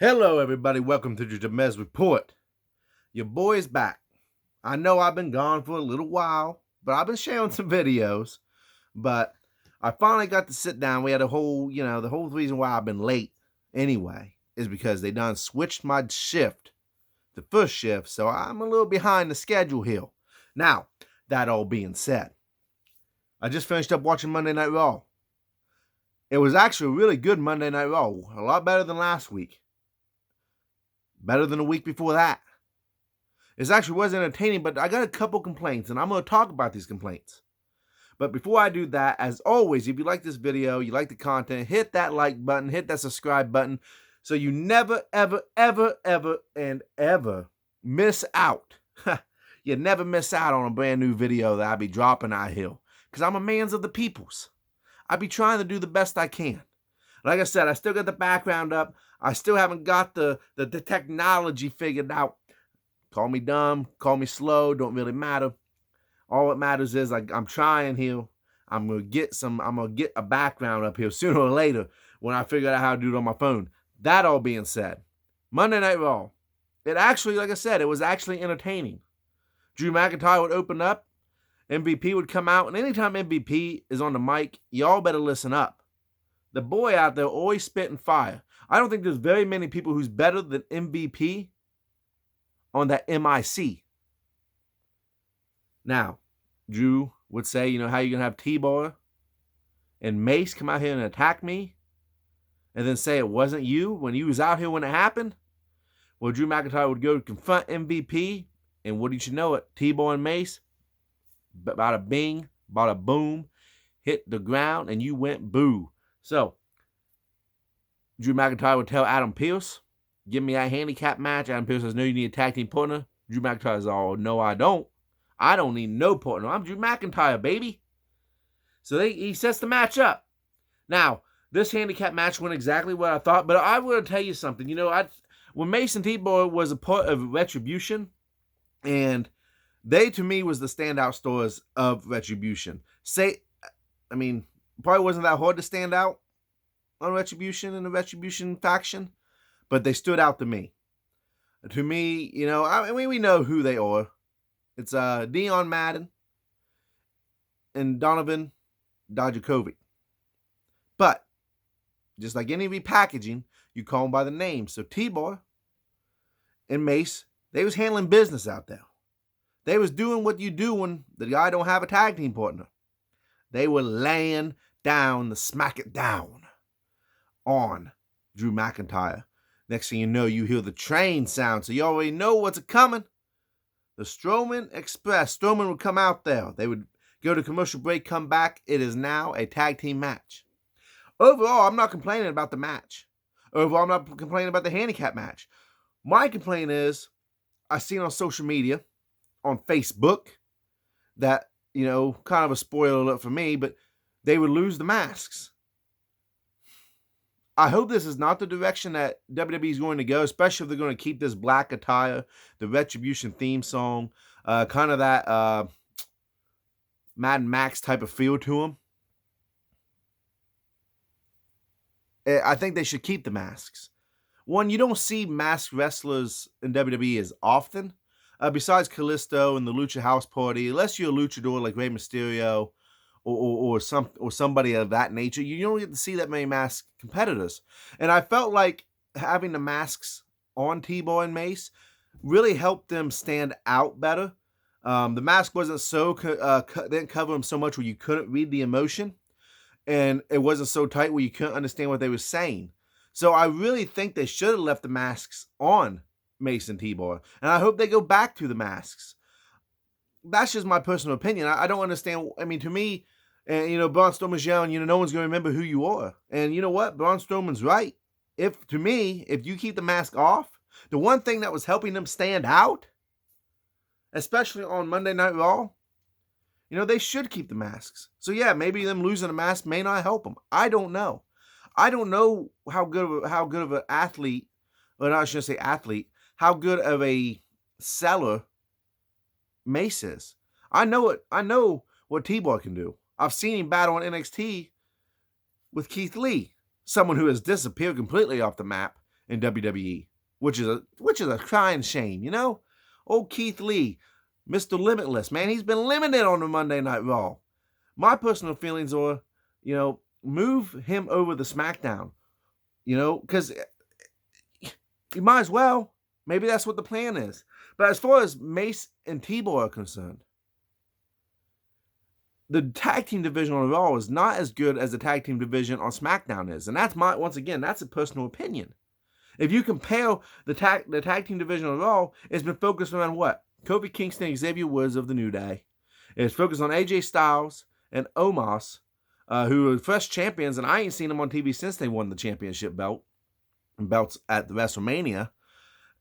Hello, everybody. Welcome to the Jamez Report. Your boy's back. I know I've been gone for a little while, but I've been sharing some videos. But I finally got to sit down. We had the whole reason why I've been late anyway is because they done switched my shift to first shift. So I'm a little behind the schedule here. Now, that all being said, I just finished up watching Monday Night Raw. It was actually a really good Monday Night Raw. A lot better than last week. Better than the week before that. It actually was entertaining, but I got a couple complaints, and I'm going to talk about these complaints. But before I do that, as always, if you like this video, you like the content, hit that like button, hit that subscribe button, so you never, ever, ever, ever, and ever miss out. You never miss out on a brand new video that I be dropping out here, because I'm a man's of the peoples. I be trying to do the best I can. Like I said, I still got the background up. I still haven't got the technology figured out. Call me dumb, call me slow, don't really matter. All that matters is I'm trying here. I'm gonna get a background up here sooner or later when I figure out how to do it on my phone. That all being said, Monday Night Raw. It actually, like I said, it was actually entertaining. Drew McIntyre would open up, MVP would come out, and anytime MVP is on the mic, y'all better listen up. The boy out there always spitting fire. I don't think there's very many people who's better than MVP on that MIC. Now, Drew would say, how you going to have TBar and Mace come out here and attack me and then say it wasn't you when you was out here when it happened? Well, Drew McIntyre would go to confront MVP, and wouldn't you know it, TBar and Mace, bada bing, bada boom, hit the ground, and you went boo. So, Drew McIntyre would tell Adam Pearce, give me a handicap match. Adam Pearce says, no, you need a tag team partner. Drew McIntyre says, oh, no, I don't. I don't need no partner. I'm Drew McIntyre, baby. So he sets the match up. Now, this handicap match went exactly what I thought, but I want to tell you something. When Mace and T-Bar was a part of Retribution, and they, to me, was the standout stars of Retribution. Probably wasn't that hard to stand out on Retribution and the Retribution faction, but they stood out to me. To me, we know who they are. It's Dion Madden and Donovan Dijakovic. But just like any repackaging, you call them by the name. So T-Bar and Mace, they was handling business out there. They was doing what you do when the guy don't have a tag team partner. They were laying down the smack it down on Drew McIntyre. Next thing you know, you hear the train sound, so you already know what's coming. The Strowman Express. Strowman would come out there. They would go to commercial break, come back. It is now a tag team match. Overall, I'm not complaining about the match. Overall, I'm not complaining about the handicap match. My complaint is, I seen on social media, on Facebook, that, kind of a spoiler alert for me, but they would lose the masks. I hope this is not the direction that WWE is going to go, especially if they're going to keep this black attire, the Retribution theme song, kind of that Mad Max type of feel to them. I think they should keep the masks. One, you don't see masked wrestlers in WWE as often, besides Kalisto and the Lucha House Party, unless you're a luchador like Rey Mysterio, or somebody of that nature. You don't get to see that many masked competitors. And I felt like having the masks on T-Bar and Mace really helped them stand out better. The mask wasn't didn't cover them so much where you couldn't read the emotion, and it wasn't so tight where you couldn't understand what they were saying. So I really think they should have left the masks on Mace and T-Bar, and I hope they go back to the masks. That's just my personal opinion. I don't understand. To me, Braun Strowman's yelling, no one's going to remember who you are. And you know what? Braun Strowman's right. If you keep the mask off, the one thing that was helping them stand out, especially on Monday Night Raw, they should keep the masks. So yeah, maybe them losing a mask may not help them. I don't know. I don't know how good of an athlete, or I shouldn't say athlete, how good of a seller Mace is. I know what T-Bar can do. I've seen him battle on NXT with Keith Lee, someone who has disappeared completely off the map in WWE, which is a crying shame, you know? Old Keith Lee, Mr. Limitless, man, he's been limited on the Monday Night Raw. My personal feelings are, move him over the SmackDown, because you might as well. Maybe that's what the plan is. But as far as Mace and TBar are concerned, the tag team division on Raw is not as good as the tag team division on SmackDown is. And that's that's a personal opinion. If you compare the tag team division on Raw, it's been focused around what? Kofi Kingston and Xavier Woods of the New Day. It's focused on AJ Styles and Omos, who are fresh champions, and I ain't seen them on TV since they won the championship belts at the WrestleMania.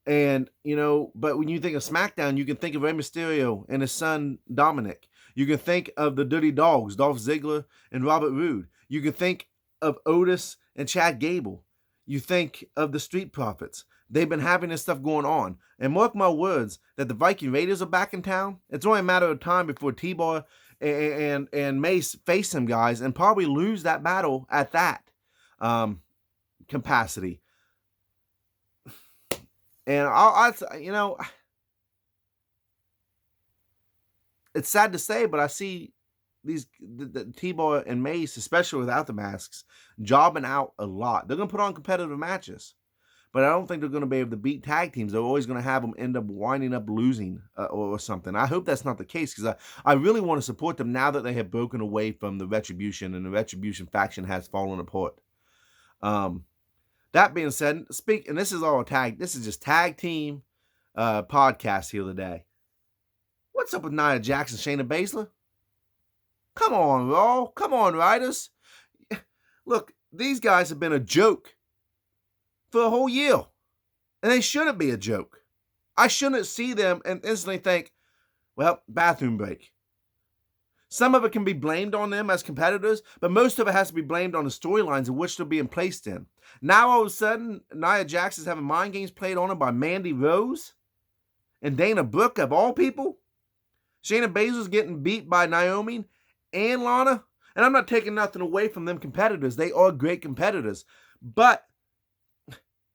And, but when you think of SmackDown, you can think of Rey Mysterio and his son Dominic. You can think of the Dirty Dogs, Dolph Ziggler and Robert Roode. You can think of Otis and Chad Gable. You think of the Street Profits. They've been having this stuff going on. And mark my words, that the Viking Raiders are back in town. It's only a matter of time before TBar and Mace face them guys and probably lose that battle at that capacity. And it's sad to say, but I see the TBar and Mace, especially without the masks, jobbing out a lot. They're going to put on competitive matches, but I don't think they're going to be able to beat tag teams. They're always going to have them end up winding up losing or something. I hope that's not the case, because I really want to support them now that they have broken away from the Retribution, and the Retribution faction has fallen apart. That being said, and this is just tag team podcast here today. What's up with Nia Jax and Shayna Baszler? Come on, Raw. Come on, writers. Look, these guys have been a joke for a whole year. And they shouldn't be a joke. I shouldn't see them and instantly think, well, bathroom break. Some of it can be blamed on them as competitors, but most of it has to be blamed on the storylines in which they're being placed in. Now, all of a sudden, Nia Jax is having mind games played on her by Mandy Rose and Dana Brooke, of all people. Shayna Baszler's getting beat by Naomi and Lana. And I'm not taking nothing away from them competitors. They are great competitors. But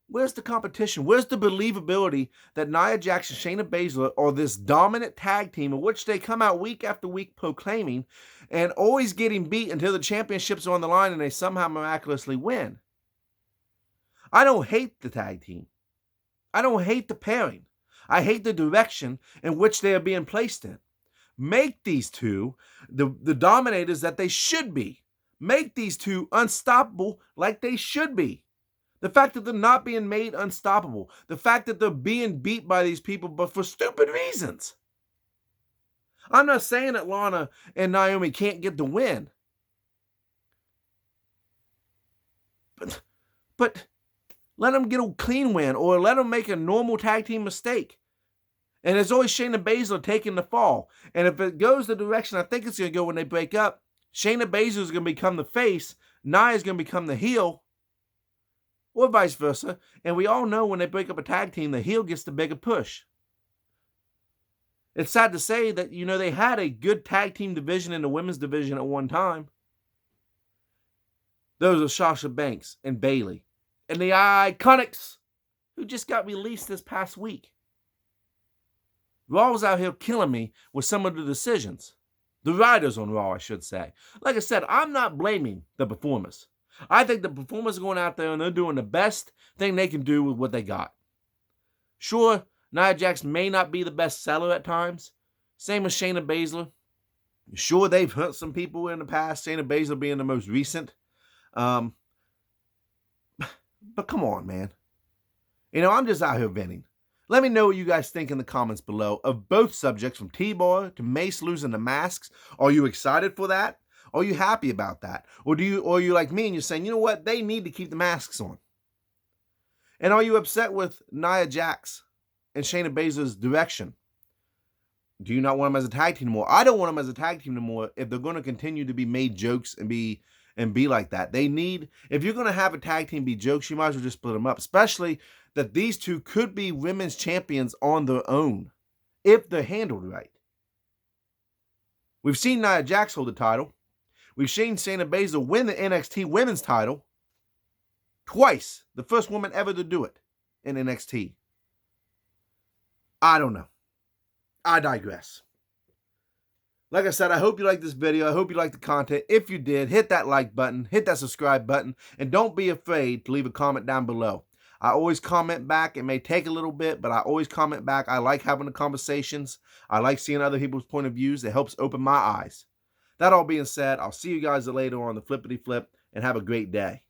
where's the competition? Where's the believability that Nia Jax and Shayna Baszler are this dominant tag team in which they come out week after week proclaiming and always getting beat until the championships are on the line and they somehow miraculously win? I don't hate the tag team. I don't hate the pairing. I hate the direction in which they are being placed in. Make these two the dominators that they should be. Make these two unstoppable like they should be. The fact that they're not being made unstoppable. The fact that they're being beat by these people, but for stupid reasons. I'm not saying that Lana and Naomi can't get the win. But let them get a clean win, or let them make a normal tag team mistake. And it's always Shayna Baszler taking the fall. And if it goes the direction I think it's going to go when they break up, Shayna Baszler is going to become the face, Nia is going to become the heel, or vice versa. And we all know when they break up a tag team, the heel gets the bigger push. It's sad to say that, they had a good tag team division in the women's division at one time. Those are Sasha Banks and Bayley. And the Iconics, who just got released this past week. Raw was out here killing me with some of the decisions. The writers on Raw, I should say. Like I said, I'm not blaming the performers. I think the performers are going out there and they're doing the best thing they can do with what they got. Sure, Nia Jax may not be the best seller at times. Same with Shayna Baszler. Sure, they've hurt some people in the past, Shayna Baszler being the most recent. But come on, man. I'm just out here venting. Let me know what you guys think in the comments below of both subjects, from TBar to Mace losing the masks. Are you excited for that? Are you happy about that? Or are you like me and you're saying, you know what, they need to keep the masks on? And are you upset with Nia Jax and Shayna Baszler's direction? Do you not want them as a tag team anymore? I don't want them as a tag team anymore if they're going to continue to be made jokes and be like that. If you're going to have a tag team be jokes, you might as well just split them up, especially that these two could be women's champions on their own if they're handled right. We've seen Nia Jax hold the title. We've seen Shayna Baszler win the NXT women's title twice. The first woman ever to do it. in NXT. I don't know. I digress. Like I said, I hope you liked this video. I hope you liked the content. If you did, hit that like button, hit that subscribe button, and don't be afraid to leave a comment down below. I always comment back. It may take a little bit, but I always comment back. I like having the conversations. I like seeing other people's point of views. It helps open my eyes. That all being said, I'll see you guys later on the Flippity Flip, and have a great day.